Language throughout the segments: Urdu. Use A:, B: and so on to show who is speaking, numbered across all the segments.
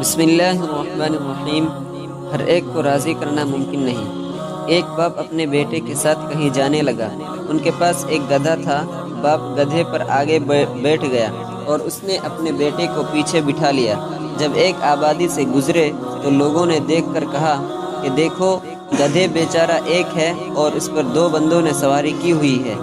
A: بسم اللہ الرحمن الرحیم۔ ہر ایک کو راضی کرنا ممکن نہیں۔ ایک باپ اپنے بیٹے کے ساتھ کہیں جانے لگا۔ ان کے پاس ایک گدھا تھا۔ باپ گدھے پر آگے بیٹھ گیا اور اس نے اپنے بیٹے کو پیچھے بٹھا لیا۔ جب ایک آبادی سے گزرے تو لوگوں نے دیکھ کر کہا کہ دیکھو، گدھے بیچارہ ایک ہے اور اس پر دو بندوں نے سواری کی ہوئی ہے۔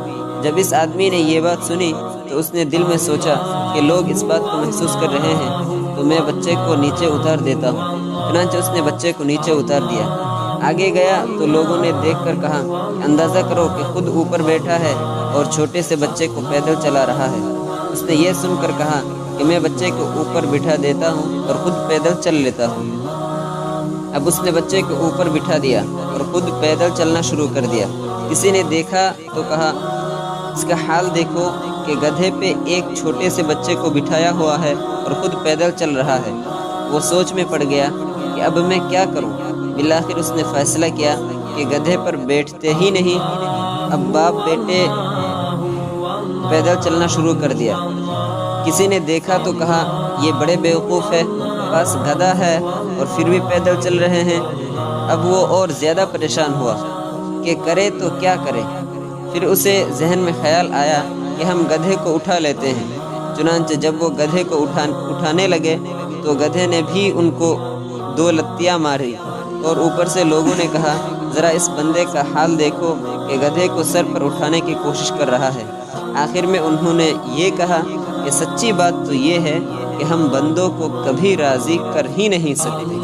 A: جب اس آدمی نے یہ بات سنی تو اس نے دل میں سوچا کہ لوگ اس بات کو محسوس کر رہے ہیں تو میں بچے کو نیچے اتار دیتا ہوں۔ چنانچہ اس نے بچے کو نیچے اتار دیا۔ آگے گیا تو لوگوں نے دیکھ کر کہا، اندازہ کرو کہ خود اوپر بیٹھا ہے اور چھوٹے سے بچے کو پیدل چلا رہا ہے۔ اس نے یہ سن کر کہا کہ میں بچے کو اوپر بٹھا دیتا ہوں اور خود پیدل چل لیتا ہوں۔ اب اس نے بچے کو اوپر بٹھا دیا اور خود پیدل چلنا شروع کر دیا۔ کسی نے دیکھا تو کہا، اس کا حال دیکھو کہ گدھے پہ ایک چھوٹے سے بچے کو بٹھایا ہوا ہے اور خود پیدل چل رہا ہے۔ وہ سوچ میں پڑ گیا کہ اب میں کیا کروں۔ بالآخر اس نے فیصلہ کیا کہ گدھے پر بیٹھتے ہی نہیں۔ اب باپ بیٹے پیدل چلنا شروع کر دیا۔ کسی نے دیکھا تو کہا، یہ بڑے بیوقوف ہے، پاس گدھا ہے اور پھر بھی پیدل چل رہے ہیں۔ اب وہ اور زیادہ پریشان ہوا کہ کرے تو کیا کرے۔ پھر اسے ذہن میں خیال آیا کہ ہم گدھے کو اٹھا لیتے ہیں۔ چنانچہ جب وہ گدھے کو اٹھانے لگے تو گدھے نے بھی ان کو دو لتیاں ماری اور اوپر سے لوگوں نے کہا، ذرا اس بندے کا حال دیکھو کہ گدھے کو سر پر اٹھانے کی کوشش کر رہا ہے۔ آخر میں انہوں نے یہ کہا کہ سچی بات تو یہ ہے کہ ہم بندوں کو کبھی راضی کر ہی نہیں سکتے۔